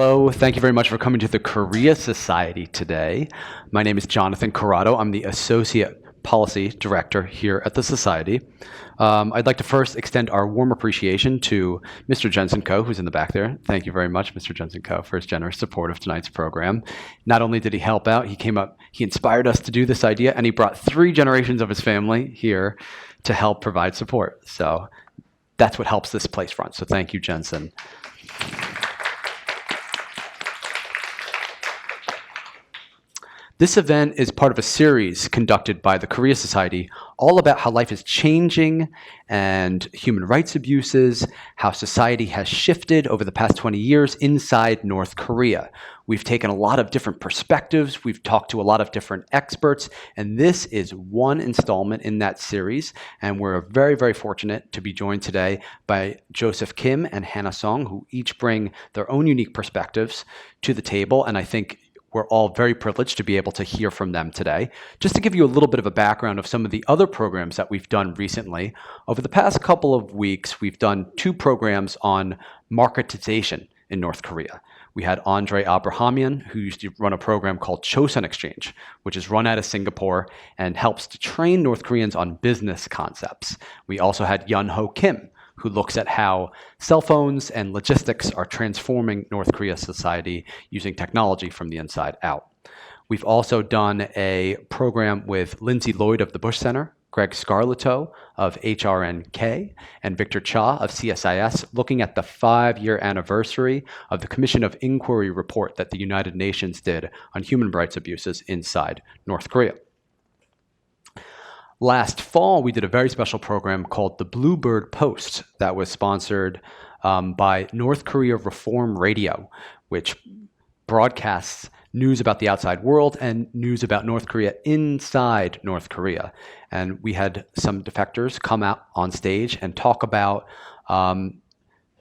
Hello, thank you very much for coming to the Korea Society today. My name is Jonathan Corrado. I'm the Associate Policy Director here at the Society. I'd like to first extend our warm appreciation to Mr. Jensen Ko, who's in the back there. Thank you very much, Mr. Jensen Ko, for his generous support of tonight's program. Not only did he help out, he came up, he inspired us to do this idea, and he brought 3 generations of his family here to help provide support. So that's what helps this place run. So thank you, Jensen. This event is part of a series conducted by the Korea Society all about how life is changing and human rights abuses, how society has shifted over the past 20 years inside North Korea. We've taken a lot of different perspectives, we've talked to a lot of different experts, and this is one installment in that series, and we're very, very fortunate to be joined today by Joseph Kim and Hannah Song, who each bring their own unique perspectives to the table, and I think we're all very privileged to be able to hear from them today. Just to give you a little bit of a background of some of the other programs that we've done recently, over the past couple of weeks, we've done 2 programs on marketization in North Korea. We had Andre Abrahamian, who used to run a program called Chosun Exchange, which is run out of Singapore and helps to train North Koreans on business concepts. We also had Yun Ho Kim, who looks at how cell phones and logistics are transforming North Korea society using technology from the inside out. We've also done a program with Lindsay Lloyd of the Bush Center, Greg Scarlatow of HRNK, and Victor Cha of CSIS, looking at the 5-year anniversary of the Commission of Inquiry report that the United Nations did on human rights abuses inside North Korea. Last fall, we did a very special program called the Bluebird Post that was sponsored by North Korea Reform Radio, which broadcasts news about the outside world and news about North Korea inside North Korea. And we had some defectors come out on stage and talk about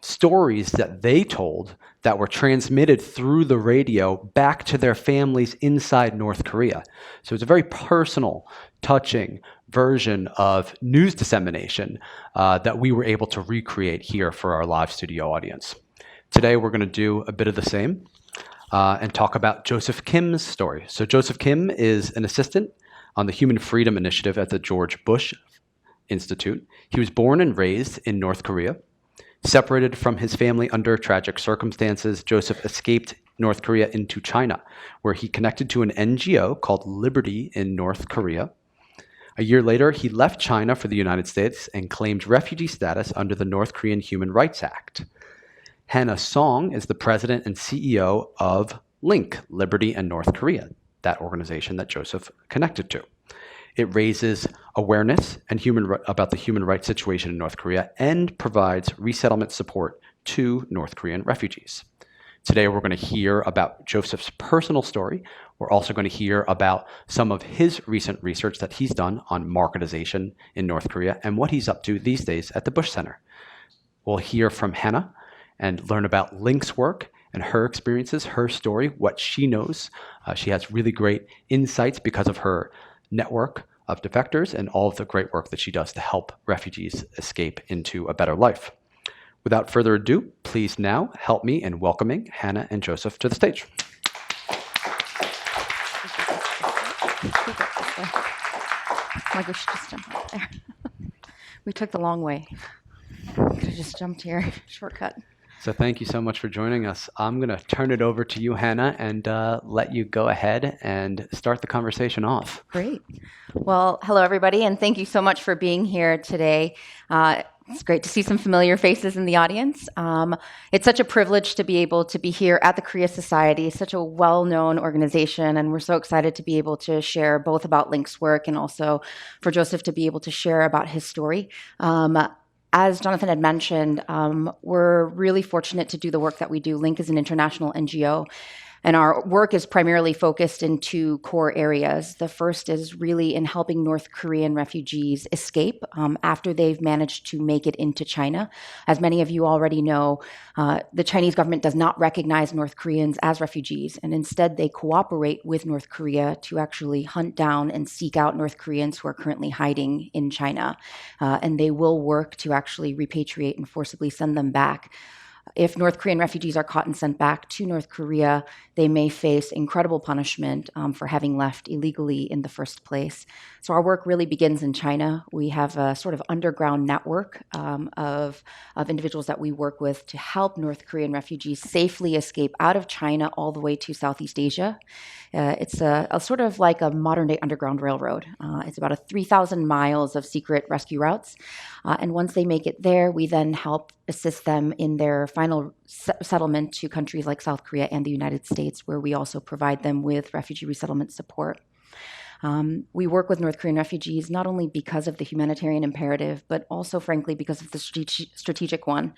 stories that they told that were transmitted through the radio back to their families inside North Korea. So it's a very personal, touching version of news dissemination that we were able to recreate here for our live studio audience. Today we're going to do a bit of the same and talk about Joseph Kim's story. So Joseph Kim is an assistant on the Human Freedom Initiative at the George Bush Institute. He was born and raised in North Korea. Separated from his family under tragic circumstances, Joseph escaped North Korea into China, where he connected to an NGO called Liberty in North Korea. A year later, he left China for the United States and claimed refugee status under the North Korean Human Rights Act. Hannah Song is the president and CEO of LINK, Liberty and North Korea, that organization that Joseph connected to. It raises awareness and about the human rights situation in North Korea and provides resettlement support to North Korean refugees. Today, we're going to hear about Joseph's personal story. We're also going to hear about some of his recent research that he's done on marketization in North Korea and what he's up to these days at the Bush Center. We'll hear from Hannah and learn about Link's work and her experiences, her story, what she knows. She has really great insights because of her network of defectors and all of the great work that she does to help refugees escape into a better life. Without further ado, please now help me in welcoming Hannah and Joseph to the stage. Like we should just jump out there. We took the long way. Could have just jumped here, shortcut. So thank you so much for joining us. I'm going to turn it over to you, Hannah, and let you go ahead and start the conversation off. Great. Well, hello, everybody, and thank you so much for being here today. It's great to see some familiar faces in the audience. It's such a privilege to be able to be here at the Korea Society, such a well-known organization, and we're so excited to be able to share both about Link's work and also for Joseph to be able to share about his story. As Jonathan had mentioned, we're really fortunate to do the work that we do. Link is an international NGO, and our work is primarily focused in 2 core areas. The first is really in helping North Korean refugees escape after they've managed to make it into China. As many of you already know, the Chinese government does not recognize North Koreans as refugees, and instead they cooperate with North Korea to actually hunt down and seek out North Koreans who are currently hiding in China. And they will work to actually repatriate and forcibly send them back. If North Korean refugees are caught and sent back to North Korea, they may face incredible punishment for having left illegally in the first place. So our work really begins in China. We have a sort of underground network of individuals that we work with to help North Korean refugees safely escape out of China all the way to Southeast Asia. It's a sort of like a modern-day underground railroad. It's about 3,000 miles of secret rescue routes. And once they make it there, we then help assist them in their final settlement to countries like South Korea and the United States, where we also provide them with refugee resettlement support. We work with North Korean refugees not only because of the humanitarian imperative, but also, frankly, because of the strategic one.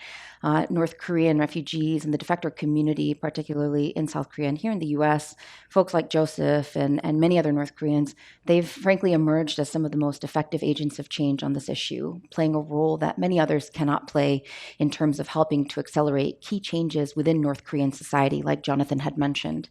North Korean refugees and the defector community, particularly in South Korea and here in the US, folks like Joseph and many other North Koreans, they've frankly emerged as some of the most effective agents of change on this issue, playing a role that many others cannot play in terms of helping to accelerate key changes within North Korean society, like Jonathan had mentioned.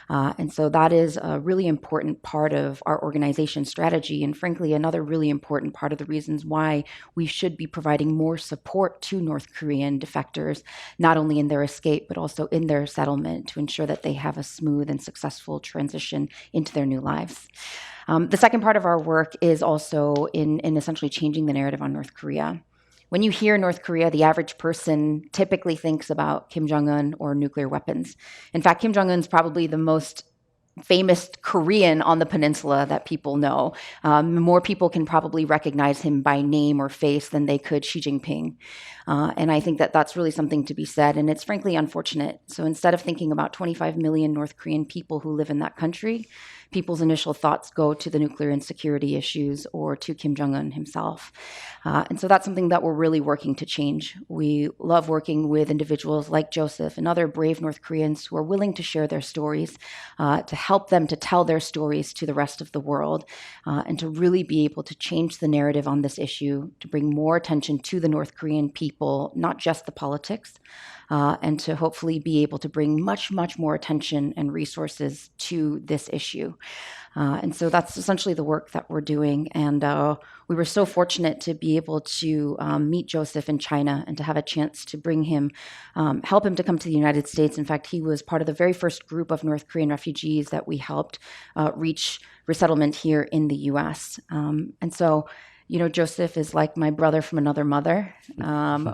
And so that is a really important part of our organization strategy, and frankly, another really important part of the reasons why we should be providing more support to North Korean defectors, not only in their escape, but also in their settlement to ensure that they have a smooth and successful transition into their new lives. The second part of our work is also in essentially changing the narrative on North Korea. When you hear North Korea, the average person typically thinks about Kim Jong-un or nuclear weapons. In fact, Kim Jong-un is probably the most famous Korean on the peninsula that people know. More people can probably recognize him by name or face than they could Xi Jinping. And I think that that's really something to be said, and it's frankly unfortunate. So instead of thinking about 25 million North Korean people who live in that country, people's initial thoughts go to the nuclear insecurity issues or to Kim Jong-un himself. And so that's something that we're really working to change. We love working with individuals like Joseph and other brave North Koreans who are willing to share their stories, to help them to tell their stories to the rest of the world, and to really be able to change the narrative on this issue, to bring more attention to the North Korean people, not just the politics, and to hopefully be able to bring much, much more attention and resources to this issue. And so that's essentially the work that we're doing. And we were so fortunate to be able to meet Joseph in China and to have a chance to bring him, help him to come to the United States. In fact, he was part of the very first group of North Korean refugees that we helped reach resettlement here in the US. And so, you know, Joseph is like my brother from another mother.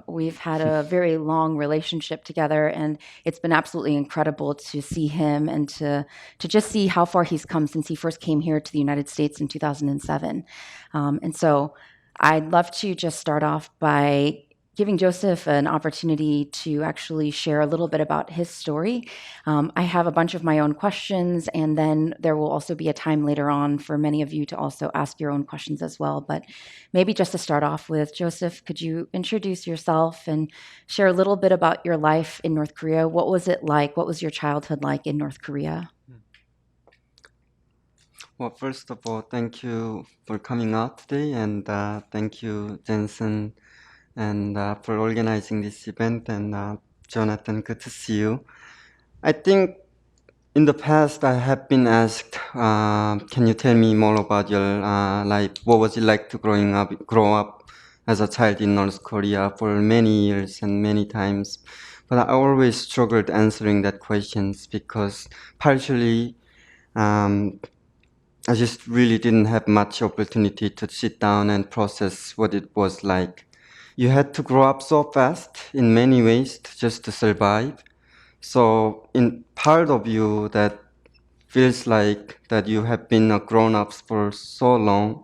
We've had a very long relationship together, and it's been absolutely incredible to see him and to just see how far he's come since he first came here to the United States in 2007. And so I'd love to just start off by giving Joseph an opportunity to actually share a little bit about his story. I have a bunch of my own questions, and then there will also be a time later on for many of you to also ask your own questions as well. But maybe just to start off with, Joseph, could you introduce yourself and share a little bit about your life in North Korea? What was it like? What was your childhood like in North Korea? Well, first of all, thank you for coming out today, and thank you, Jensen, and for organizing this event, and Jonathan, good to see you. I think in the past I have been asked, can you tell me more about your life? What was it like to grow up as a child in North Korea for many years and many times? But I always struggled answering that questions because partially I just really didn't have much opportunity to sit down and process what it was like. You had to grow up so fast in many ways just to survive. So in part of you that feels like that you have been a grown-up for so long,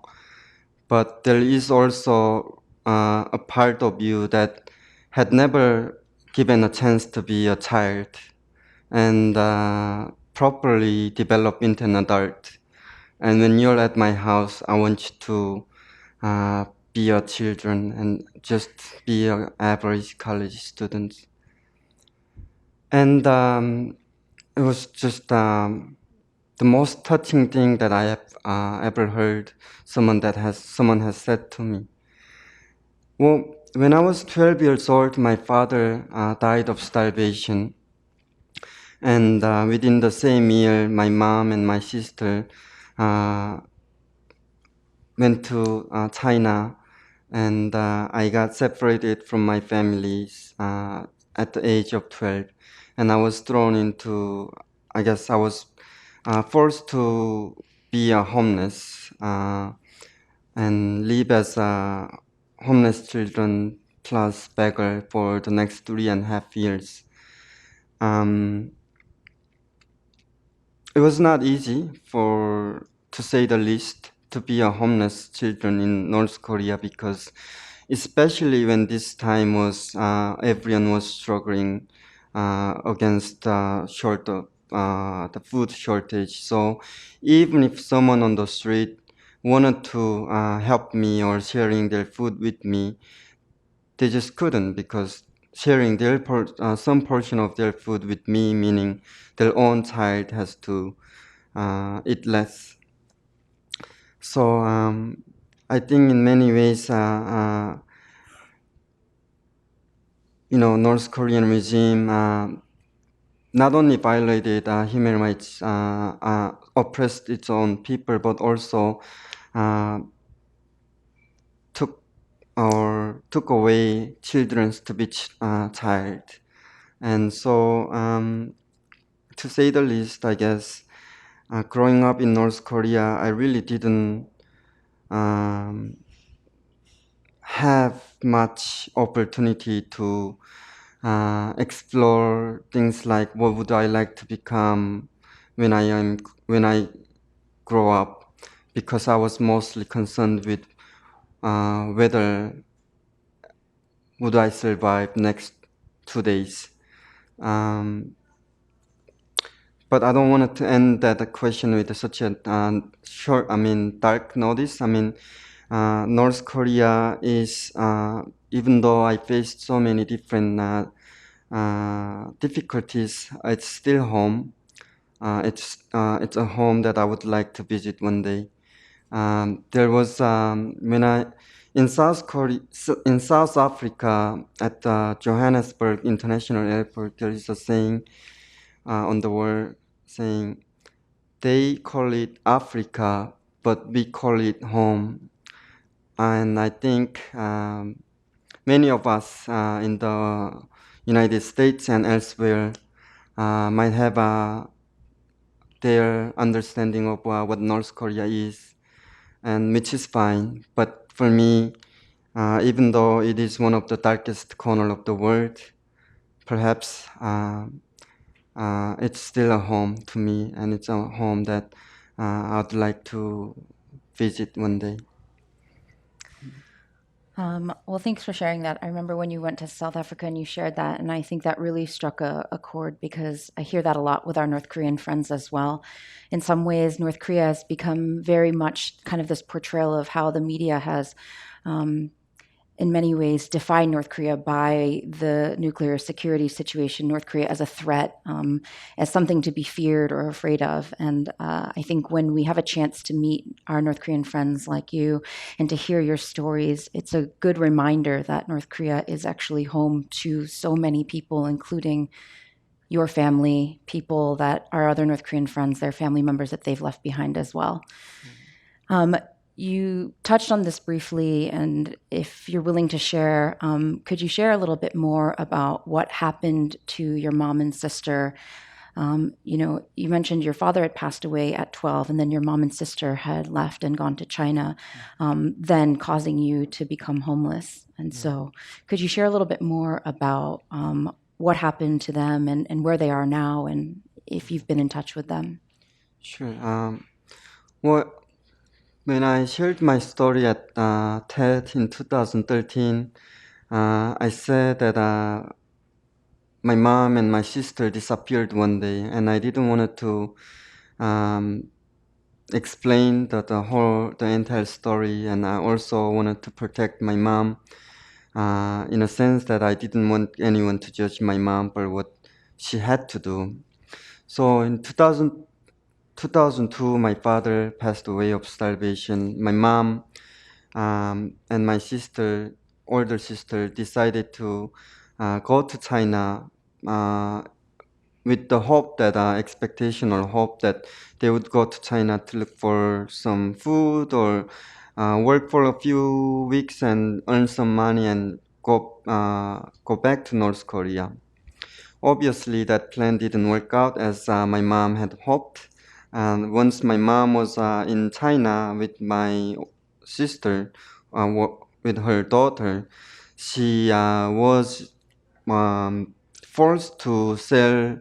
but there is also a part of you that had never given a chance to be a child and properly develop into an adult. And when you're at my house, I want you to be a children and just be an average college student. And it was just the most touching thing that I have ever heard someone has said to me. Well, when I was 12 years old, my father died of starvation. And within the same year, my mom and my sister went to China, and I got separated from my families at the age of 12, and I was thrown into, I guess I was forced to be a homeless and live as a homeless children plus beggar for the next 3.5 years. It was not easy, to say the least, to be a homeless children in North Korea, because especially when this time was everyone was struggling against the food shortage. So even if someone on the street wanted to help me or sharing their food with me, they just couldn't, because sharing some portion of their food with me, meaning their own child has to eat less. So I think in many ways, North Korean regime not only violated human rights, oppressed its own people, but also took away children's to be child. And so, to say the least, I guess, growing up in North Korea, I really didn't have much opportunity to explore things like what would I like to become when I grow up, because I was mostly concerned with whether would I survive next 2 days. But I don't want to end that question with such a dark notice. North Korea is, even though I faced so many different difficulties, it's still home. It's a home that I would like to visit one day. There was when I in South Africa at Johannesburg International Airport. There is a saying on the wall saying, "They call it Africa, but we call it home." And I think many of us in the United States and elsewhere might have their understanding of what North Korea is, and which is fine. But for me, even though it is one of the darkest corner of the world, perhaps it's still a home to me, and it's a home that I'd like to visit one day. Well, thanks for sharing that. I remember when you went to South Africa and you shared that, and I think that really struck a chord, because I hear that a lot with our North Korean friends as well. In some ways, North Korea has become very much kind of this portrayal of how the media has, in many ways, defined North Korea by the nuclear security situation, North Korea as a threat, as something to be feared or afraid of. And I think when we have a chance to meet our North Korean friends like you and to hear your stories, it's a good reminder that North Korea is actually home to so many people, including your family, people that are other North Korean friends, their family members that they've left behind as well. You touched on this briefly, and if you're willing to share, could you share a little bit more about what happened to your mom and sister? You mentioned your father had passed away at 12, and then your mom and sister had left and gone to China, then causing you to become homeless. And so could you share a little bit more about what happened to them and where they are now, and if you've been in touch with them? Sure. Well, when I shared my story at TED in 2013, I said that my mom and my sister disappeared one day, and I didn't want to explain the entire story, and I also wanted to protect my mom in a sense that I didn't want anyone to judge my mom for what she had to do. So in 2002, my father passed away of starvation. My mom and my older sister, decided to go to China with the hope that expectation or hope that they would go to China to look for some food or work for a few weeks and earn some money and go back to North Korea. Obviously, that plan didn't work out as my mom had hoped. And once my mom was in China with my sister, with her daughter, she was forced to sell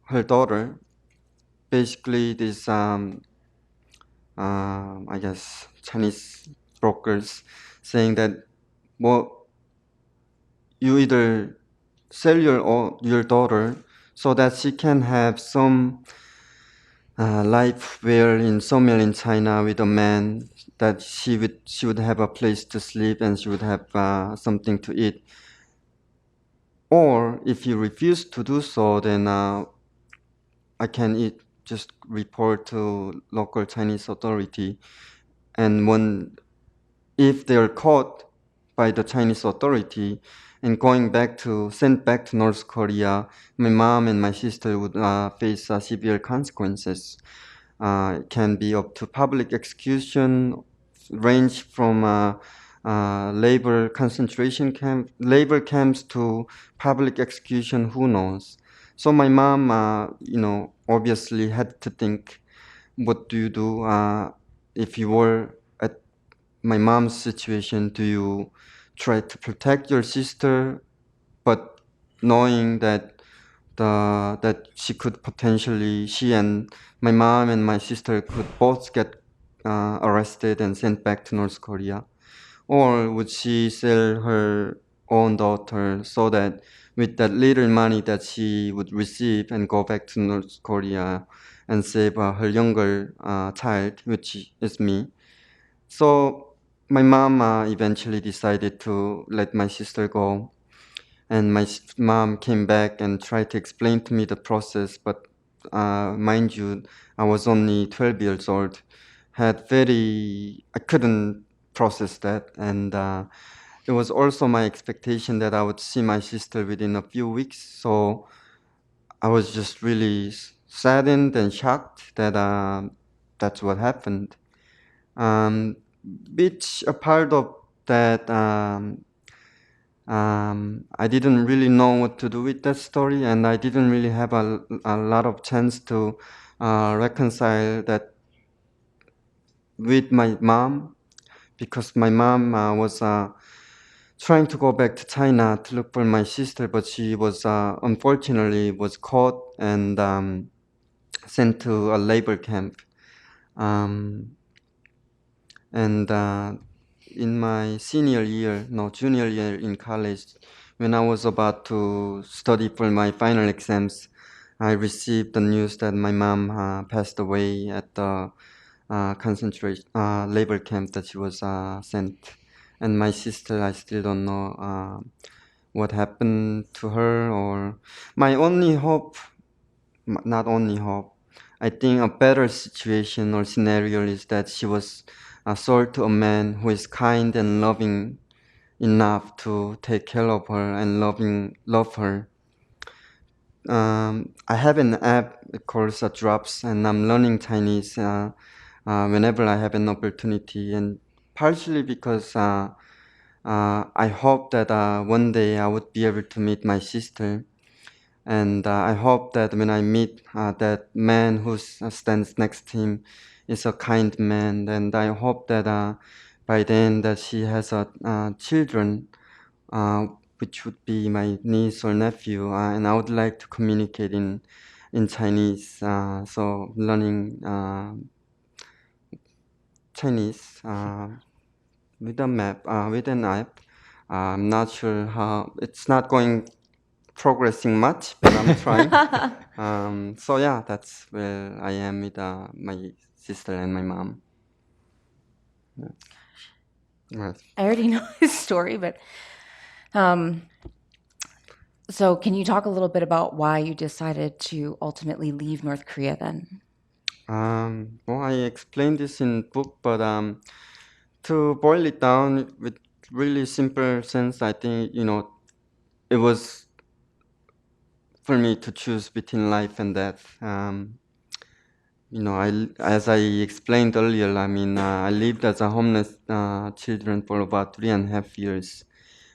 her daughter. Basically, this I guess Chinese brokers saying that, well, you either sell your daughter so that she can have some life where in somewhere in China with a man, that she would have a place to sleep and she would have something to eat. Or if you refuse to do so, then I can just report to local Chinese authority. And if they're caught by the Chinese authority and sent back to North Korea, my mom and my sister would face severe consequences. It can be up to public execution, range from labor labor camps to public execution. Who knows? So my mom, obviously had to think, what do you do if you were at my mom's situation? Do you try to protect your sister, but knowing that she and my mom and my sister could both get arrested and sent back to North Korea? Or would she sell her own daughter so that with that little money that she would receive and go back to North Korea and save her younger child, which is me? So my mom eventually decided to let my sister go. And my mom came back and tried to explain to me the process, but mind you, I was only 12 years old. I couldn't process that, and it was also my expectation that I would see my sister within a few weeks. So I was just really saddened and shocked that that's what happened. Um, which a part of that. I didn't really know what to do with that story, and I didn't really have a lot of chance to reconcile that with my mom, because my mom was trying to go back to China to look for my sister, but she was unfortunately was caught and sent to a labor camp. Um, and in my junior year in college, when I was about to study for my final exams, I received the news that my mom passed away at the concentration labor camp that she was sent. And my sister, I still don't know what happened to her. Or my only hope, not only hope, I think a better situation or scenario is that she was sold to a man who is kind and loving enough to take care of her and love her. I have an app called Drops, and I'm learning Chinese whenever I have an opportunity, and partially because I hope that one day I would be able to meet my sister. And I hope that when I meet that man who stands next to him is a kind man, and I hope that by then that she has children, which would be my niece or nephew, and I would like to communicate in Chinese. So learning Chinese with a map, with an app. I'm not sure how. It's not progressing much, but I'm trying. So yeah, that's where I am with my sister and my mom. Yeah. Right. I already know his story, but so can you talk a little bit about why you decided to ultimately leave North Korea then? Well, I explained this in book, but to boil it down with really simple sense, I think it was for me to choose between life and death. As I explained earlier, I mean, I lived as a homeless children for about 3.5 years,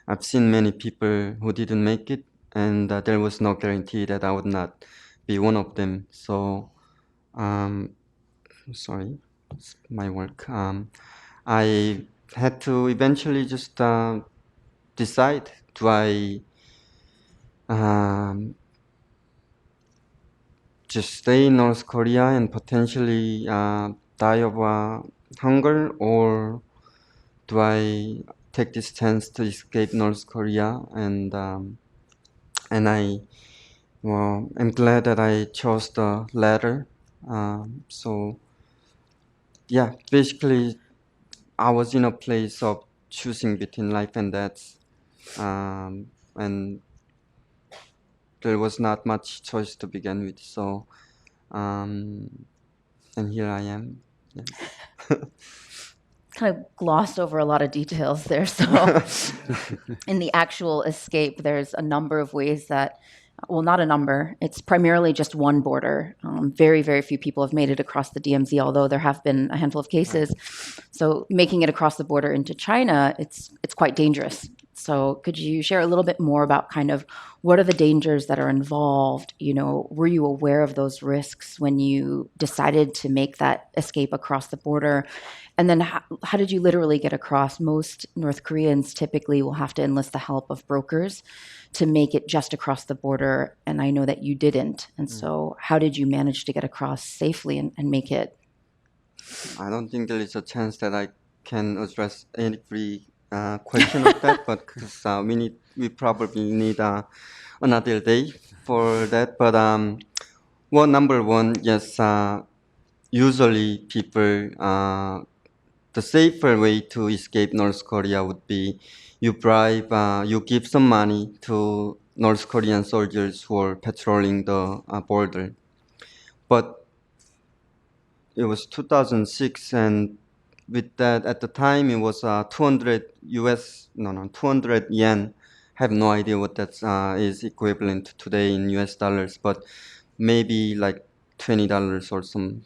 I've seen many people who didn't make it, and there was no guarantee that I would not be one of them. So, um, sorry, it's my work. I had to eventually just decide: do I just stay in North Korea and potentially die of hunger, or do I take this chance to escape North Korea? And I'm glad that I chose the latter. So yeah, basically, I was in a place of choosing between life and death, and there was not much choice to begin with. So, and here I am. Yes. Kind of glossed over a lot of details there. So, in the actual escape, there's a number of ways that, well, not a number, it's primarily just one border. Very, very few people have made it across the DMZ, although there have been a handful of cases. So, making it across the border into China, it's quite dangerous. So, could you share a little bit more about kind of what are the dangers that are involved? You know, were you aware of those risks when you decided to make that escape across the border? And then how did you literally get across? Most North Koreans typically will have to enlist the help of brokers to make it just across the border. And I know that you didn't. And so how did you manage to get across safely and make it? I don't think there is a chance that I can address every question of that, but because we probably need another day for that. But well, number one, yes, usually people, the safer way to escape North Korea would be you give some money to North Korean soldiers who are patrolling the border. But it was 2006, and with that, at the time, it was 200 200 yen. Have no idea what that is equivalent to today in US dollars, but maybe like $20 or some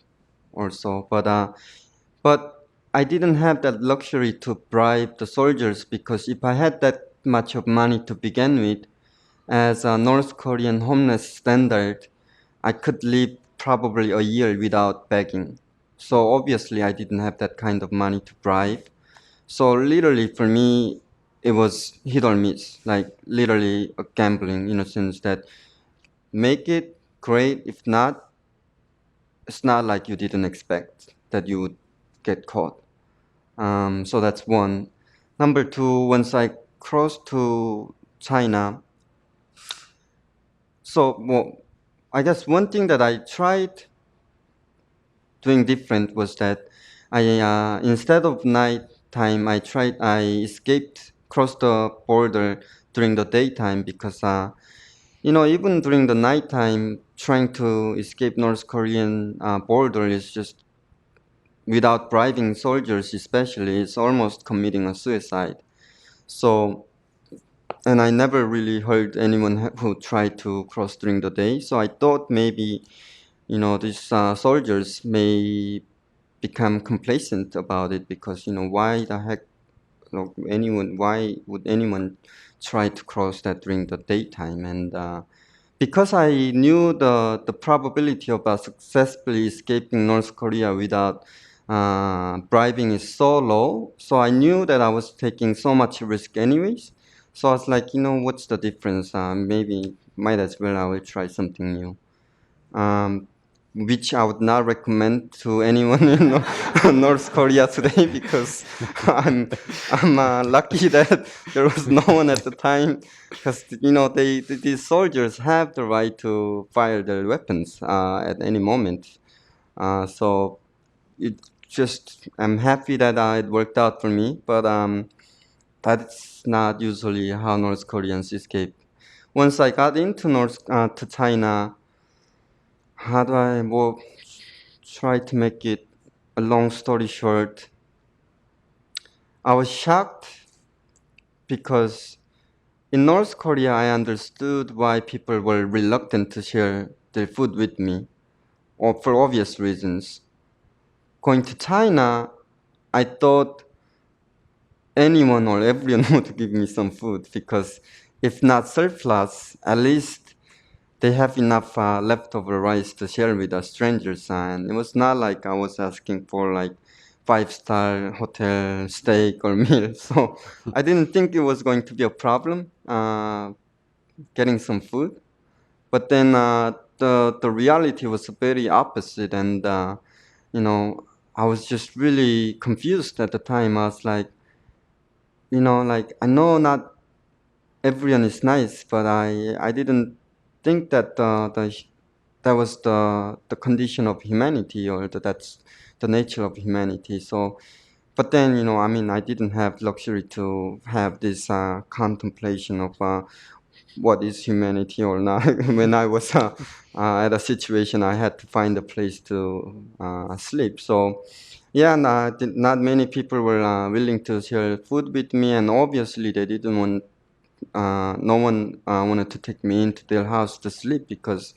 or so. But I didn't have that luxury to bribe the soldiers, because if I had that much of money to begin with, as a North Korean homeless standard, I could live probably a year without begging. So obviously I didn't have that kind of money to bribe. So literally for me, it was hit or miss, like literally a gambling, in a sense that make it great. If not, it's not like you didn't expect that you would get caught. So that's one. Number two, once I crossed to China, I guess one thing that I tried doing different was that instead of night time, I escaped, crossed the border during the daytime, because even during the nighttime, trying to escape North Korean border is just, without bribing soldiers especially, it's almost committing a suicide. So, and I never really heard anyone who tried to cross during the day. So I thought maybe, these soldiers may become complacent about it, because, why the heck, why would anyone try to cross that during the daytime? And because I knew the probability of successfully escaping North Korea without bribing is so low, so I knew that I was taking so much risk anyways. So I was like, what's the difference? Maybe might as well I will try something new. Which I would not recommend to anyone in North Korea today, because I'm lucky that there was no one at the time, because these soldiers have the right to fire their weapons at any moment. So I'm happy that it worked out for me, but that's not usually how North Koreans escape. Once I got into to China, how do I try to make it a long story short? I was shocked because in North Korea, I understood why people were reluctant to share their food with me, or for obvious reasons. Going to China, I thought anyone or everyone would give me some food, because if not surplus, at least they have enough leftover rice to share with the strangers. And it was not like I was asking for like 5-star hotel steak or meal. So I didn't think it was going to be a problem getting some food. But then the reality was very opposite, and you know, I was just really confused at the time. I was like, like, I know not everyone is nice, but I didn't think that that was the condition of humanity, or that's the nature of humanity. So, but then, I mean, I didn't have luxury to have this contemplation of what is humanity or not. When I was at a situation, I had to find a place to sleep. So, yeah, not many people were willing to share food with me, and obviously they didn't want. No one wanted to take me into their house to sleep, because,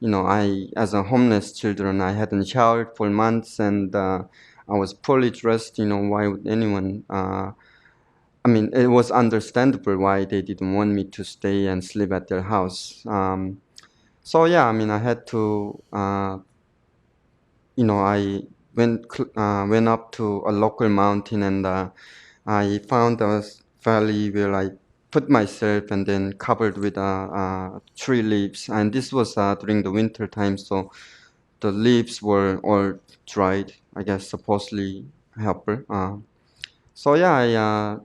as a homeless children, I hadn't showered for months, and I was poorly dressed. Why would anyone? I mean, it was understandable why they didn't want me to stay and sleep at their house. So yeah, I mean, I had to, I went up to a local mountain, and I found a valley where I put myself and then covered with tree leaves. And this was during the winter time, so the leaves were all dried. I guess supposedly helper. So yeah,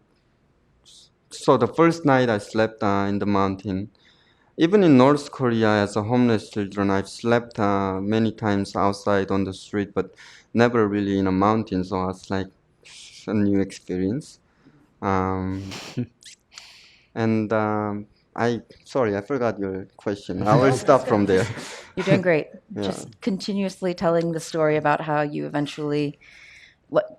so the first night I slept in the mountain. Even in North Korea, as a homeless children, I've slept many times outside on the street, but never really in a mountain. So it's like a new experience. Um, and sorry, I forgot your question. I will stop from there. You're doing great. Yeah. Just continuously telling the story about how you eventually,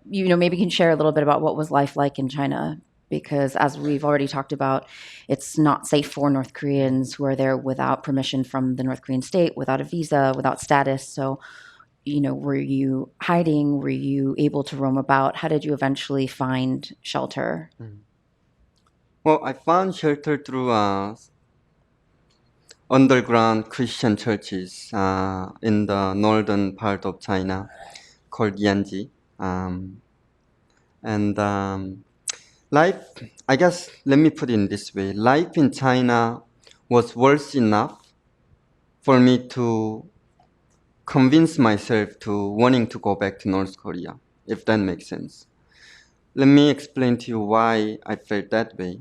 maybe you can share a little bit about what was life like in China, because as we've already talked about, it's not safe for North Koreans who are there without permission from the North Korean state, without a visa, without status. So, were you hiding? Were you able to roam about? How did you eventually find shelter? Well, I found shelter through underground Christian churches in the northern part of China called Yanji. And life, I guess, let me put it in this way. Life in China was worse enough for me to convince myself to wanting to go back to North Korea, if that makes sense. Let me explain to you why I felt that way.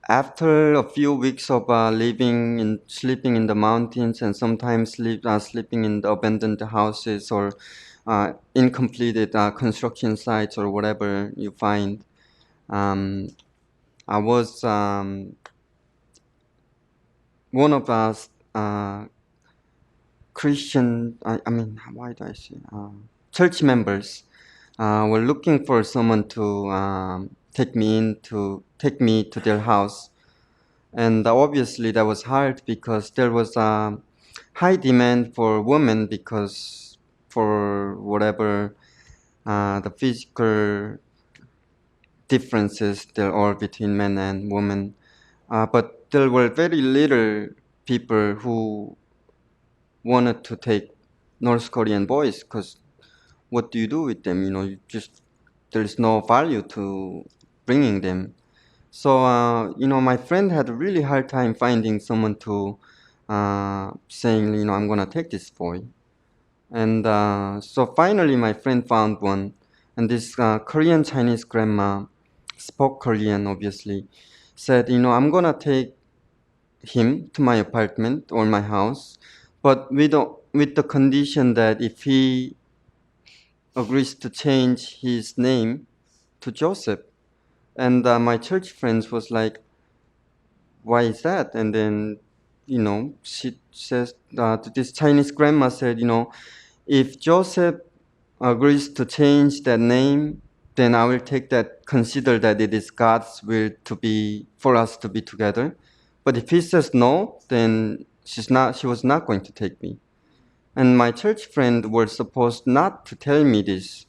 After a few weeks of sleeping in the mountains, and sometimes sleeping in the abandoned houses or incompleted construction sites or whatever you find, I was one of us Christian. I mean, why do I say church members were looking for someone to take me to their house. And obviously that was hard, because there was a high demand for women, because for whatever the physical differences there are between men and women. But there were very little people who wanted to take North Korean boys, because what do you do with them? There's no value to bringing them. So, my friend had a really hard time finding someone to saying, I'm going to take this boy. And so finally, my friend found one. And this Korean Chinese grandma spoke Korean, obviously, said, I'm going to take him to my apartment or my house, but with the condition that if he agrees to change his name to Joseph. And my church friends was like, why is that? And then, she says, this Chinese grandma said, if Joseph agrees to change that name, then I will consider that it is God's will for us to be together. But if he says no, then she was not going to take me. And my church friend was supposed not to tell me this,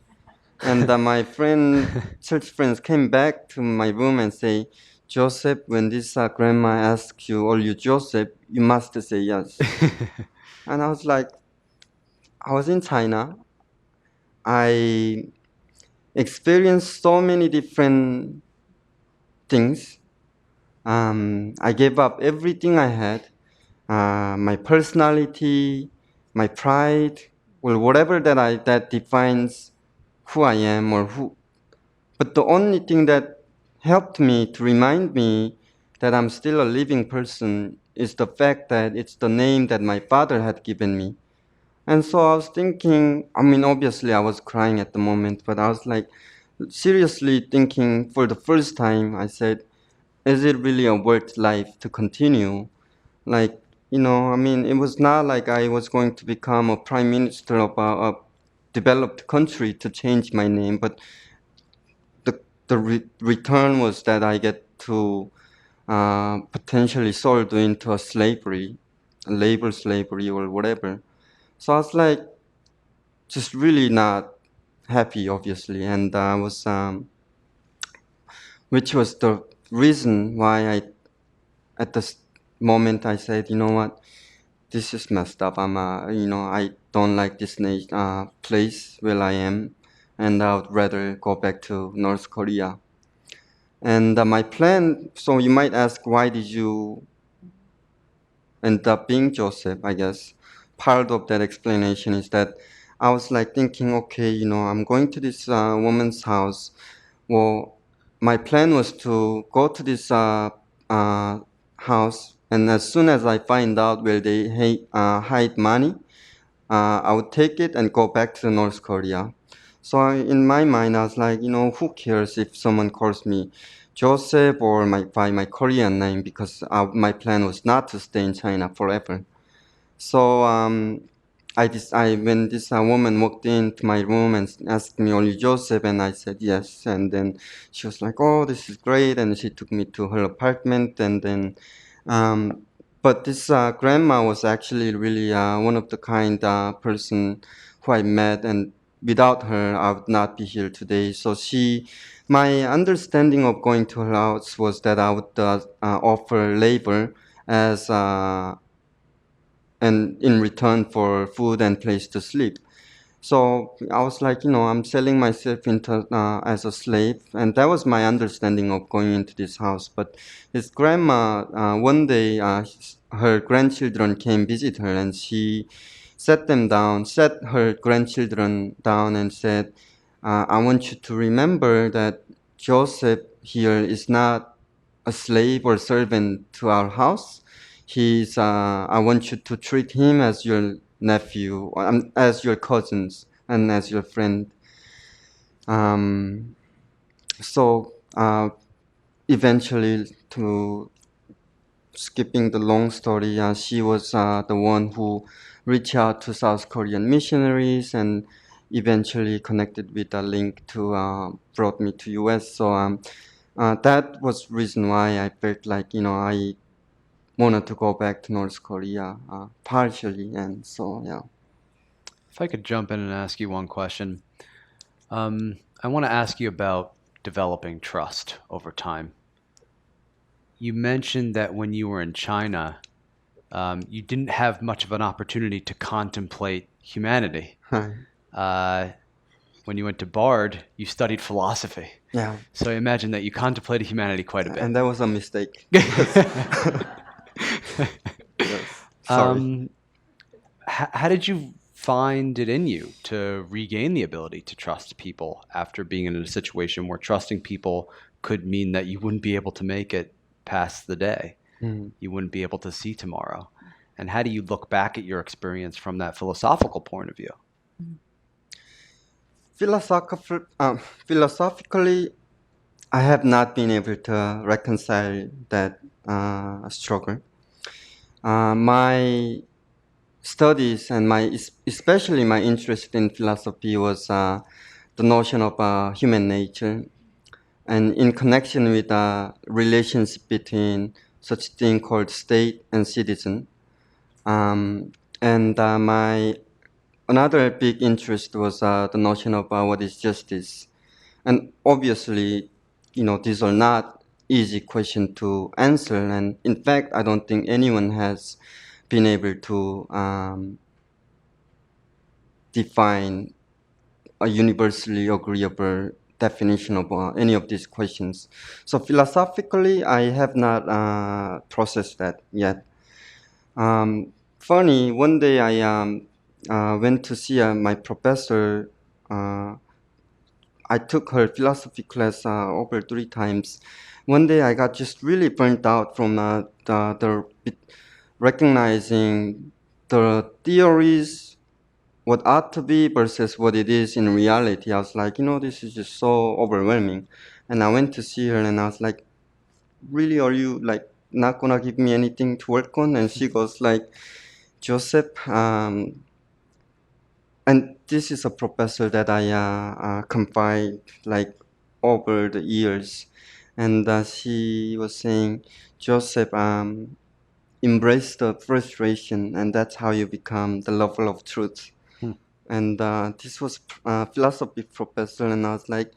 And my church friends came back to my room and say, Joseph, when this grandma asks you, are you Joseph, you must say yes. And I was like, I was in China. I experienced so many different things. I gave up everything I had, my personality, my pride, or whatever that defines who I am or who. But the only thing that helped me to remind me that I'm still a living person is the fact that it's the name that my father had given me. And so I was thinking, I mean, obviously I was crying at the moment, but I was like seriously thinking for the first time, I said, is it really a worth life to continue? Like, I mean, it was not like I was going to become a prime minister of a developed country to change my name, but the return was that I get to potentially sold into a slavery, labor slavery or whatever. So I was like, just really not happy, obviously, and I was, which was the reason why at this moment, I said, you know what, this is messed up. I don't like this place where I am, and I would rather go back to North Korea. And my plan, so you might ask, why did you end up being Joseph? I guess part of that explanation is that I was like thinking, okay, I'm going to this woman's house. Well, my plan was to go to this house, and as soon as I find out where they hide money, I would take it and go back to North Korea. So in my mind, I was like, who cares if someone calls me Joseph or by my Korean name, because my plan was not to stay in China forever. So when this woman walked into my room and asked me, "Are you Joseph?" and I said yes, and then she was like, "Oh, this is great," and she took me to her apartment, and then, but this grandma was actually really one of the kind person who I met, and without her, I would not be here today. So my understanding of going to her house was that I would offer labor as and in return for food and place to sleep. So I was like, I'm selling myself into as a slave, and that was my understanding of going into this house. But his grandma, one day, her grandchildren came visit her, and she sat her grandchildren down, and said, "I want you to remember that Joseph here is not a slave or servant to our house. I want you to treat him as your nephew, as your cousins, and as your friend." Um, so eventually, to skipping the long story, she was the one who reached out to South Korean missionaries and eventually connected with a link to brought me to US. So that was reason why I felt like I wanted to go back to North Korea partially, and so yeah. If I could jump in and ask you one question, I want to ask you about developing trust over time. You mentioned that when you were in China, you didn't have much of an opportunity to contemplate humanity. When you went to Bard, you studied philosophy. Yeah. So I imagine that you contemplated humanity quite a bit. And that was a mistake. Yes. Sorry. How did you find it in you to regain the ability to trust people after being in a situation where trusting people could mean that you wouldn't be able to make it past the day? You wouldn't be able to see tomorrow. And how do you look back at your experience from that philosophical point of view? Philosophically, I have not been able to reconcile that struggle. My studies and especially my interest in philosophy was the notion of human nature, and in connection with the relationship between such thing called state and citizen. And my another big interest was the notion of what is justice. And obviously, these are not easy questions to answer. And in fact, I don't think anyone has been able to define a universally agreeable definition of any of these questions. So philosophically, I have not processed that yet. Funny, one day I went to see my professor. Uh, I took her philosophy class over 3 times. One day I got just really burnt out from the recognizing the theories, what ought to be versus what it is in reality. I was like, this is just so overwhelming. And I went to see her and I was like, really, are you like not gonna give me anything to work on? And she goes like, Joseph, and this is a professor that I confide like over the years, and she was saying, Joseph, embrace the frustration, and that's how you become the lover of truth. Hmm. And this was philosophy professor, and I was like,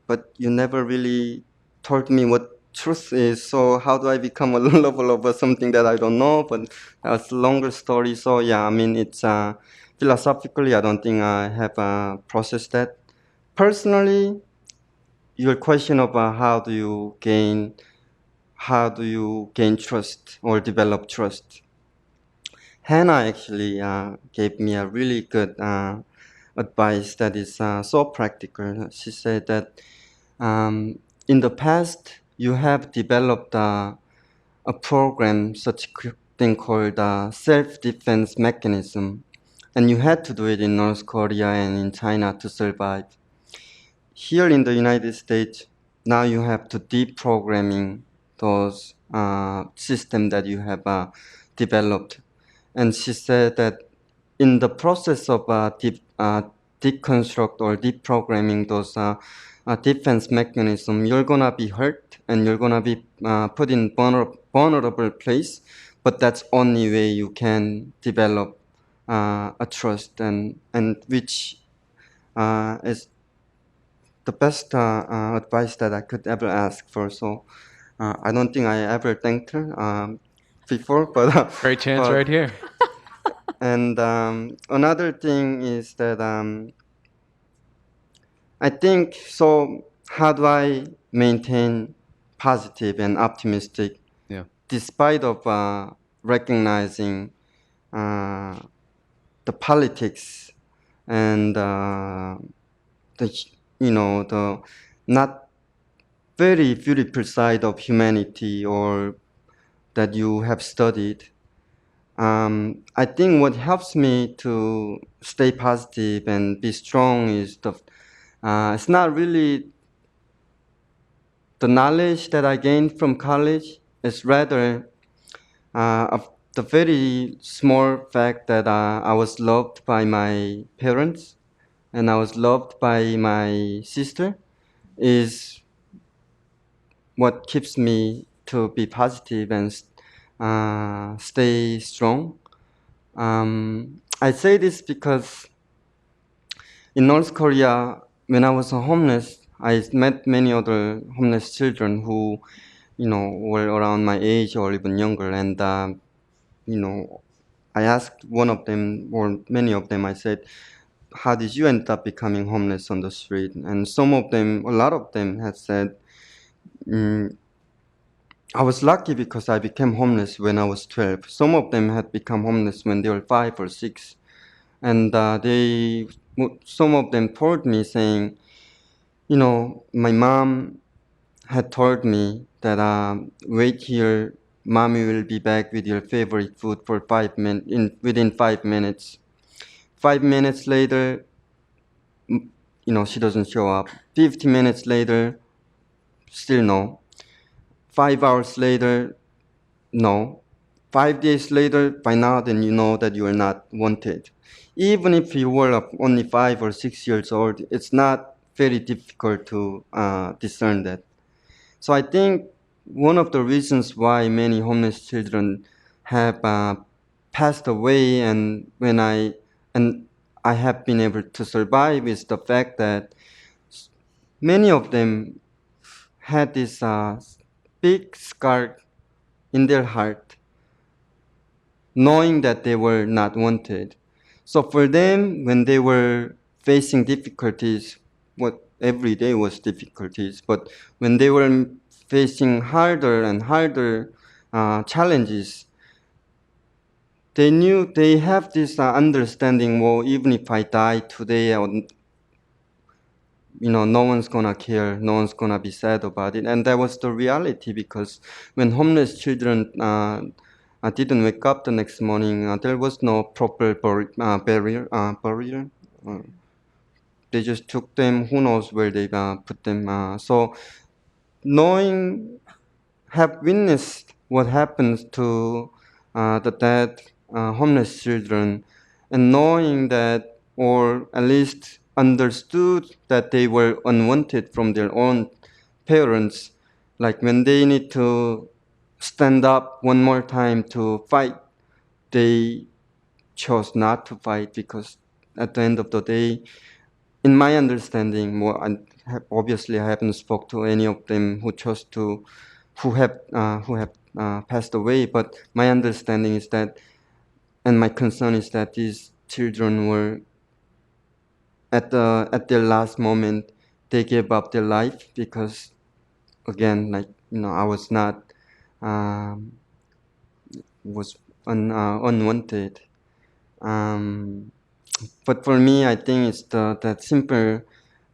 but you never really told me what truth is, so how do I become a lover of something that I don't know? But that's a longer story. So yeah, I mean, it's philosophically, I don't think I have processed that. Personally, your question about how do you gain trust or develop trust? Hannah actually gave me a really good advice that is so practical. She said that in the past, you have developed a program, such a thing called self-defense mechanism, and you had to do it in North Korea and in China to survive. Here in the United States, now you have to deprogramming those systems that you have developed. And she said that in the process of deconstruct or deprogramming those defense mechanism, you're gonna be hurt and you're gonna be put in vulnerable place. But that's only way you can develop a trust and which is the best advice that I could ever ask for. So I don't think I ever thanked her before, but Great chance but right here. and another thing is that I think so. How do I maintain positive and optimistic Yeah. despite of recognizing uh, the politics and the the not very beautiful side of humanity or that you have studied. I think what helps me to stay positive and be strong is it's not really the knowledge that I gained from college. It's rather of the very small fact that I was loved by my parents and I was loved by my sister is what keeps me to be positive and stay strong. I say this because in North Korea, when I was homeless, I met many other homeless children who, were around my age or even younger. And, I asked one of them, or many of them, I said, how did you end up becoming homeless on the street? And some of them, a lot of them had said, mm, I was lucky because I became homeless when I was 12. Some of them had become homeless when they were 5 or 6. And some of them told me saying, my mom had told me that wait here, mommy will be back with your favorite food for 5 minutes. Within 5 minutes, 5 minutes later, she doesn't show up. 50 minutes later, still no. 5 hours later, no. 5 days later, by now, then you know that you are not wanted. Even if you were only 5 or 6 years old, it's not very difficult to discern that. So I think one of the reasons why many homeless children have passed away, and I have been able to survive is the fact that many of them had this big scar in their heart, knowing that they were not wanted. So for them, when they were facing difficulties, what every day was difficulties, but when they were facing harder and harder challenges, they knew they have this understanding. Well, even if I die today, no one's gonna care, no one's gonna be sad about it. And that was the reality, because when homeless children didn't wake up the next morning, there was no proper burial. They just took them, who knows where they put them. So knowing, have witnessed what happens to the dead homeless children, and knowing that, or at least understood that they were unwanted from their own parents, like when they need to stand up one more time to fight, they chose not to fight, because at the end of the day, in my understanding, obviously I haven't spoke to any of them who have passed away, but my understanding is that, and my concern is that these children were at their last moment, they gave up their life because, again, I was not um, was unwanted. But for me, I think it's that simple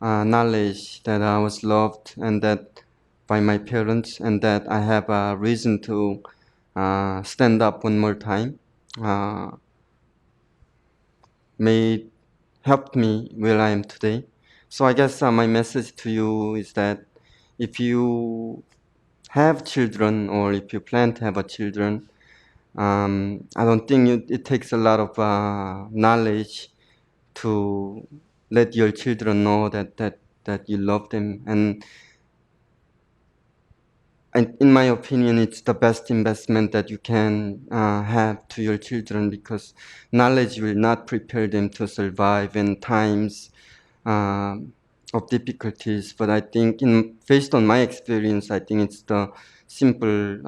knowledge that I was loved, and that by my parents, and that I have a reason to stand up one more time, uh, made helped me where I am today. So I guess my message to you is that if you have children, or if you plan to have a children, I don't think it takes a lot of knowledge to let your children know that you love them. And in my opinion, it's the best investment that you can have to your children, because knowledge will not prepare them to survive in times of difficulties. But I think, based on my experience, I think it's the simple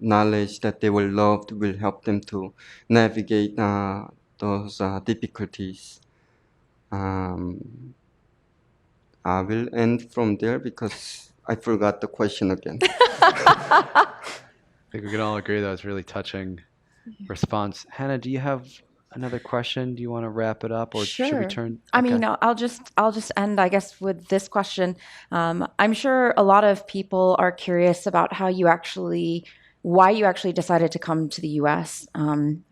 knowledge that they were loved will help them to navigate those difficulties. I will end from there because I forgot the question again. I think we can all agree that was really touching response. Hannah, do you have another question? Do you want to wrap it up, or should we Sure. turn? I Okay. mean, I'll just end, I guess, with this question. I'm sure a lot of people are curious about why you actually decided to come to the U.S.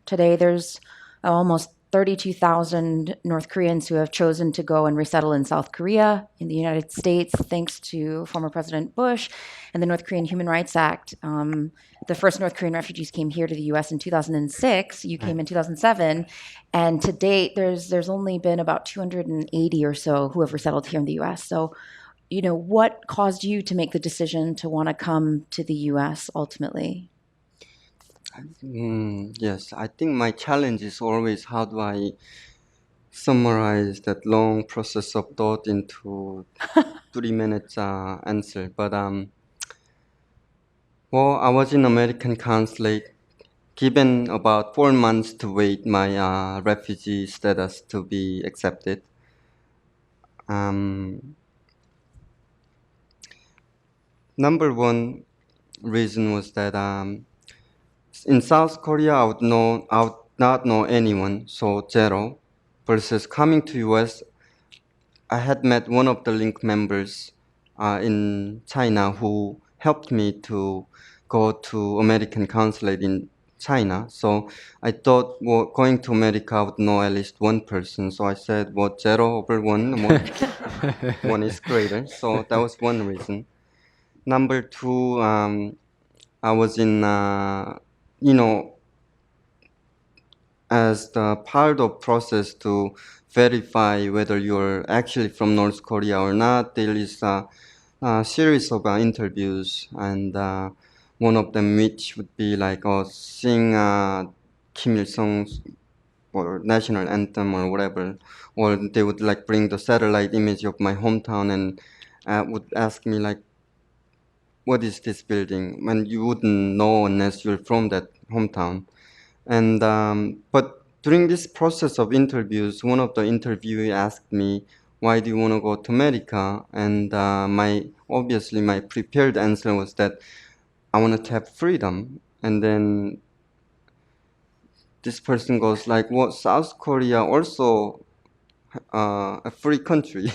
Today, there's almost 32,000 North Koreans who have chosen to go and resettle in South Korea, in the United States, thanks to former President Bush and the North Korean Human Rights Act. The first North Korean refugees came here to the U.S. in 2006. You came in 2007. And to date, there's only been about 280 or so who have resettled here in the U.S. So, what caused you to make the decision to want to come to the U.S. ultimately? Yes, I think my challenge is always, how do I summarize that long process of thought into 3 minutes answer. But well, I was in American consulate, given about 4 months to wait my refugee status to be accepted. Number one reason was that in South Korea, I would not know anyone, so zero. Versus coming to US, I had met one of the link members in China who helped me to go to American consulate in China. So I thought, well, going to America, I would know at least one person. So I said, well, 0/1, one is greater. So that was one reason. Number two, I was in, as the part of process to verify whether you're actually from North Korea or not, there is a series of interviews, and one of them which would be like seeing Kim Il Sung's or national anthem or whatever, or they would like bring the satellite image of my hometown and would ask me like, what is this building? And you wouldn't know unless you're from that hometown. And but during this process of interviews, one of the interviewee asked me, "Why do you want to go to America?" And my obviously my prepared answer was that I wanted to have freedom. And then this person goes like, "Well, South Korea also a free country,"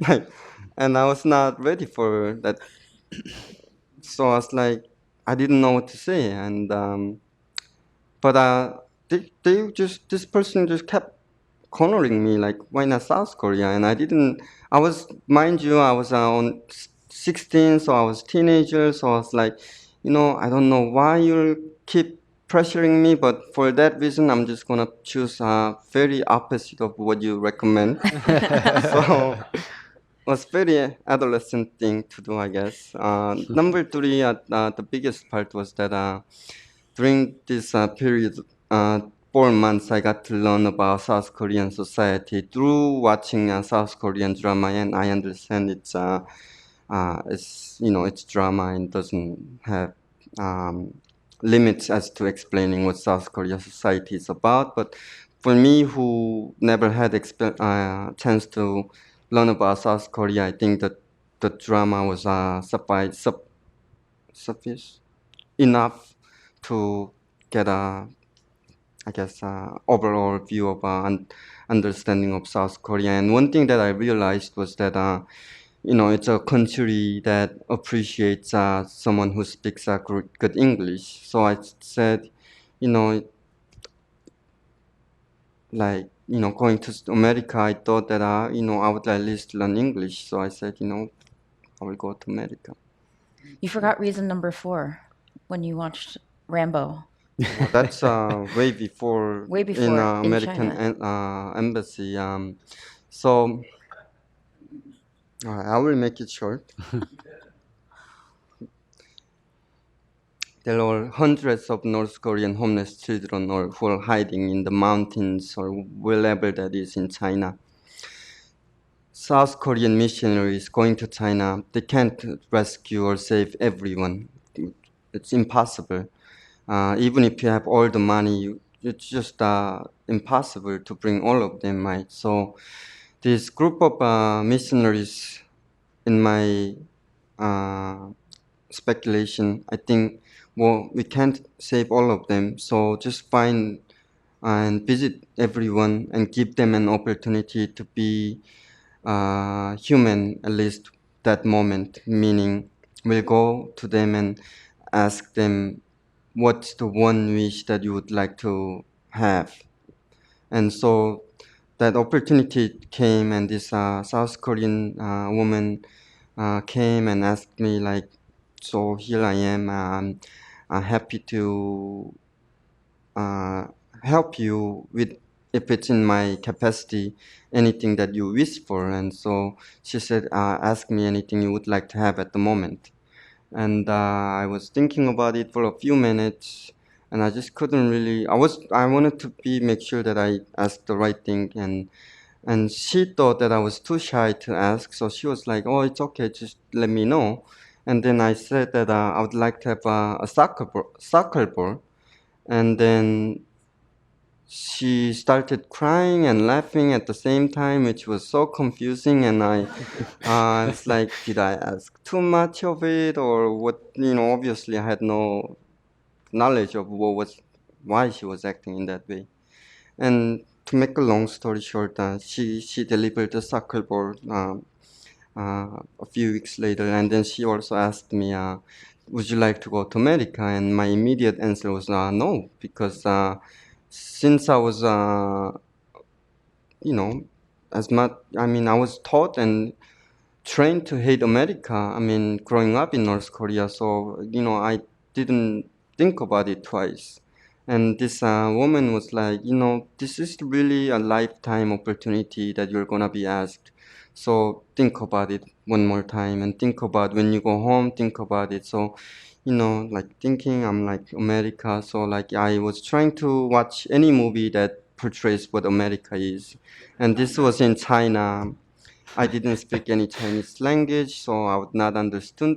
like, and I was not ready for that. So I was like, I didn't know what to say, and but they just this person just kept cornering me like, why not South Korea? And I didn't. I was, mind you, I was on 16, so I was teenager. So I was like, I don't know why you keep pressuring me, but for that reason, I'm just gonna choose very opposite of what you recommend. So it was very adolescent thing to do, I guess. Number three, the biggest part was that during this period, 4 months, I got to learn about South Korean society through watching South Korean drama, and I understand it's drama and doesn't have limits as to explaining what South Korea society is about. But for me, who never had chance to learn about South Korea, I think that the drama was suffice enough to get I guess, overall view of understanding of South Korea. And one thing that I realized was that, it's a country that appreciates someone who speaks good English. So I said, you know, going to America, I thought that, I would at least learn English. So I said, I will go to America. You forgot reason number 4 when you watched Rambo. Well, that's way before, Way before in in American embassy. So I will make it short. There are hundreds of North Korean homeless children who are hiding in the mountains or wherever that is in China. South Korean missionaries going to China, they can't rescue or save everyone. It's impossible. Even if you have all the money, it's just impossible to bring all of them, right? So this group of missionaries, in my speculation, I think, well, we can't save all of them, so just find and visit everyone and give them an opportunity to be human, at least that moment. Meaning, we'll go to them and ask them, what's the one wish that you would like to have? And so that opportunity came, and this South Korean woman came and asked me like, so here I am. I'm happy to help you with, if it's in my capacity, anything that you wish for. And so she said, ask me anything you would like to have at the moment. And I was thinking about it for a few minutes, and I just couldn't really. I wanted to make sure that I asked the right thing, and she thought that I was too shy to ask, so she was like, "Oh, it's okay, just let me know." And then I said that I would like to have a soccer ball, and then she started crying and laughing at the same time, which was so confusing. And I was like, did I ask too much of it, or what? Obviously, I had no knowledge of why she was acting in that way. And to make a long story short, she delivered the soccer ball a few weeks later, and then she also asked me, "Would you like to go to America?" And my immediate answer was no, because since I was, as much, I was taught and trained to hate America. Growing up in North Korea, so I didn't think about it twice. And this woman was like, this is really a lifetime opportunity that you're gonna be asked. So think about it one more time, and think about when you go home. Think about it. So, like thinking, I'm like America. So like I was trying to watch any movie that portrays what America is. And this was in China. I didn't speak any Chinese language, so I would not understand.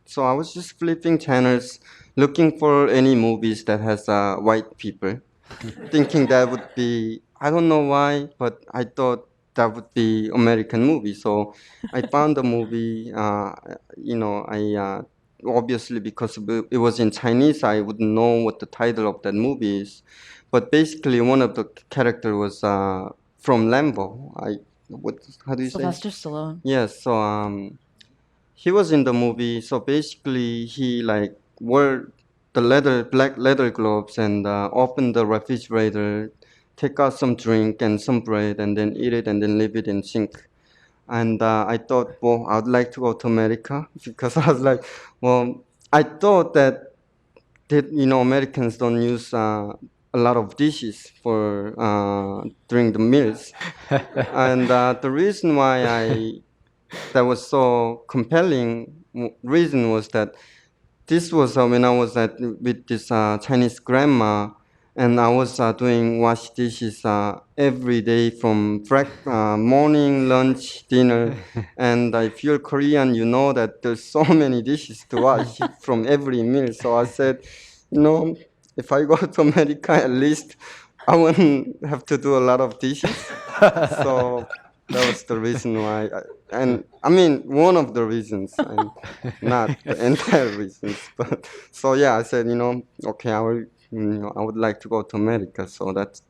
So I was just flipping channels, looking for any movies that has white people, thinking that would be, I don't know why, but I thought that would be American movie. So I found the movie, I obviously because it was in Chinese, I wouldn't know what the title of that movie is. But basically, one of the character was from Lambo. How do you say? Sylvester Stallone. Yes. So he was in the movie. So basically, he like wore the black leather gloves and opened the refrigerator, take out some drink and some bread, and then eat it and then leave it in sink. And I thought, well, I'd like to go to America because I was like, well, I thought that Americans don't use a lot of dishes for during the meals, and the reason why that was so compelling reason was that this was when I was with this Chinese grandma, and I was doing wash dishes every day from morning, lunch, dinner. And if you're Korean, you know that there's so many dishes to wash from every meal. So I said, if I go to America, at least I wouldn't have to do a lot of dishes. So that was the reason why, and I mean one of the reasons, and not the entire reasons. But so yeah, I said, okay, I would like to go to America. So that's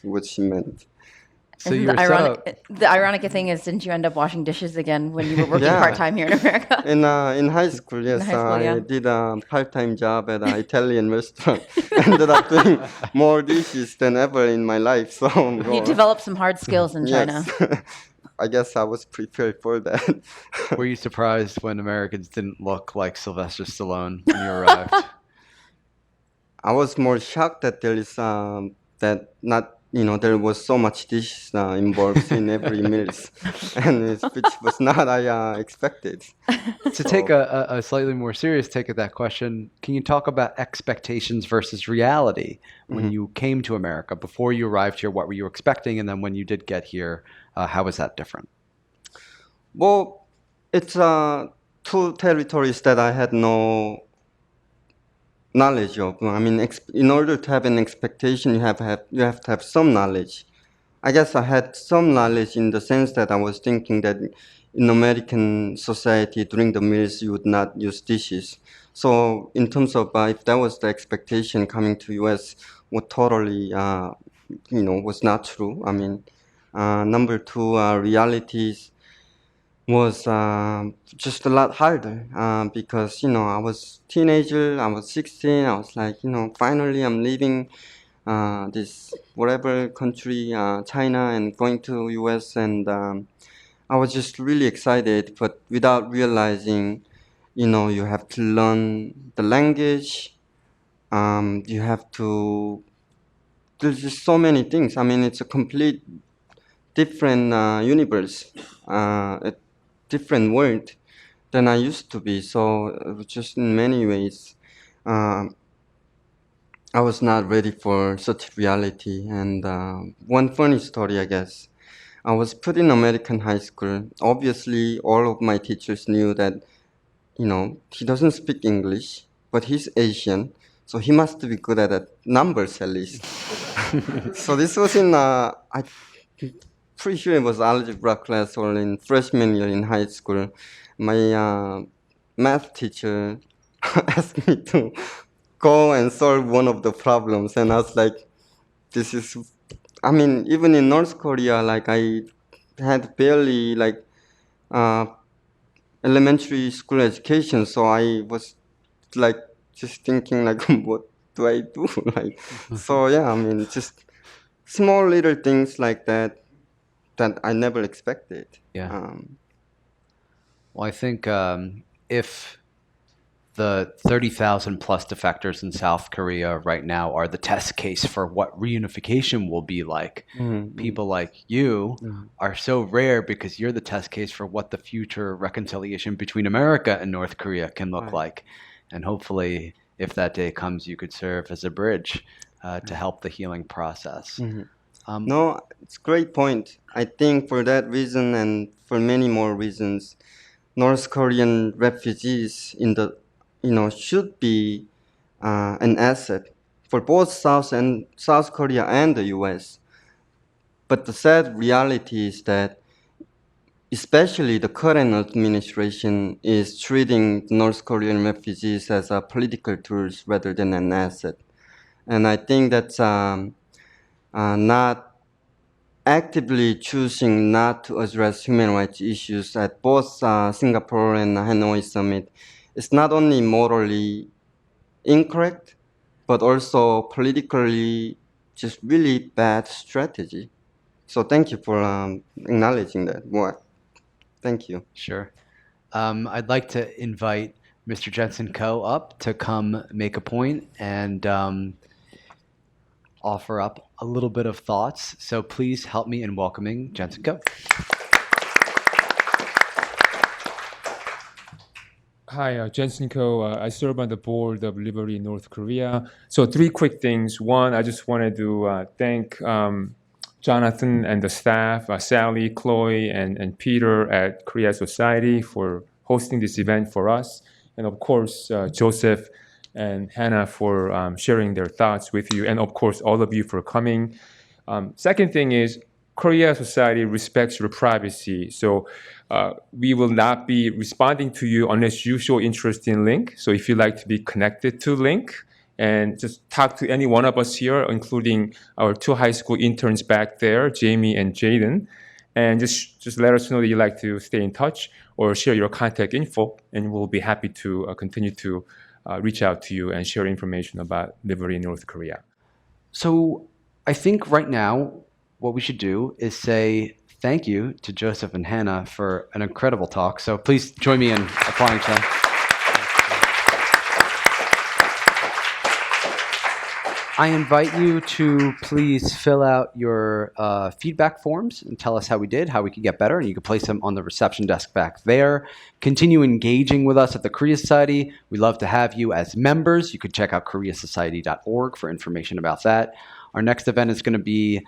what she meant. So Isn't you were set up. the ironic thing is, didn't you end up washing dishes again when you were working Yeah. part-time here in America? In high school, yes, high school, I yeah. did a part-time job at an Italian restaurant. Ended up doing more dishes than ever in my life. So You developed some hard skills in China. yes, I guess I was prepared for that. Were you surprised when Americans didn't look like Sylvester Stallone when you arrived? I was more shocked that there is that not there was so much dish involved in every meals, which was not I expected. To take a slightly more serious take at that question, can you talk about expectations versus reality when you came to America? Before you arrived here, what were you expecting? And then when you did get here, how was that different? Well, it's two territories that I had no knowledge of. I mean, in order to have an expectation, you have to have some knowledge. I guess I had some knowledge in the sense that I was thinking that in American society during the meals you would not use dishes. So in terms of if that was the expectation coming to US, what totally was not true. I mean, number two, realities was just a lot harder because I was teenager, I was 16, I was like finally I'm leaving this whatever country, China, and going to US, and I was just really excited, but without realizing you have to learn the language, you have to, there's just so many things. I mean, it's a complete different universe, a different world than I used to be. So just in many ways, I was not ready for such reality. And one funny story, I guess. I was put in American high school. Obviously, all of my teachers knew that, he doesn't speak English, but he's Asian, so he must be good at numbers at least. So this was I'm pretty sure it was algebra class or in freshman year in high school. My math teacher asked me to go and solve one of the problems, and I was like, this is, I mean, even in North Korea, like I had barely like elementary school education, so I was like just thinking like, what do I do? Like, so yeah, I mean, just small little things like that I never expected. Yeah. Well, I think if the 30,000 plus defectors in South Korea right now are the test case for what reunification will be like. People like you are so rare because you're the test case for what the future reconciliation between America and North Korea can look like. And hopefully, if that day comes, you could serve as a bridge to help the healing process. No, it's a great point. I think for that reason and for many more reasons, North Korean refugees should be an asset for both South Korea and the U.S. But the sad reality is that especially the current administration is treating North Korean refugees as a political tools rather than an asset. And I think that's not actively choosing not to address human rights issues at both Singapore and Hanoi summit is not only morally incorrect, but also politically just really bad strategy. So thank you for acknowledging that. What? Thank you. Sure. I'd like to invite Mr. Jensen Ko up to come make a point and offer up a little bit of thoughts. So please help me in welcoming Jensen Ko. Hi, Jensen Ko. I serve on the board of Liberty North Korea. So 3 quick things. One, I just wanted to thank Jonathan and the staff, Sally, Chloe, and Peter at Korea Society for hosting this event for us. And of course, Joseph and Hannah for sharing their thoughts with you. And of course, all of you for coming. Second thing is, Korea Society respects your privacy. So we will not be responding to you unless you show interest in Link. So if you'd like to be connected to Link and just talk to any one of us here, including our 2 high school interns back there, Jamie and Jaden, and just let us know that you'd like to stay in touch or share your contact info, and we'll be happy to continue to reach out to you and share information about Liberty in North Korea. So I think right now what we should do is say thank you to Joseph and Hannah for an incredible talk. So please join me in applauding to them. I invite you to please fill out your feedback forms and tell us how we did, how we could get better, and you can place them on the reception desk back there. Continue engaging with us at the Korea Society. We'd love to have you as members. You could check out koreasociety.org for information about that. Our next event is going to be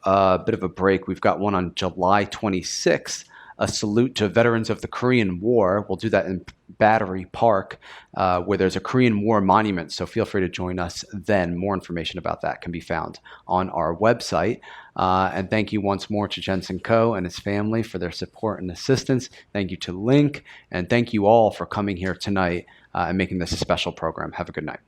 a bit of a break. We've got one on July 26th, a salute to veterans of the Korean War. We'll do that in Battery Park, where there's a Korean War monument. So feel free to join us then. More information about that can be found on our website. And thank you once more to Jensen Ko and his family for their support and assistance. Thank you to Link, and thank you all for coming here tonight and making this a special program. Have a good night.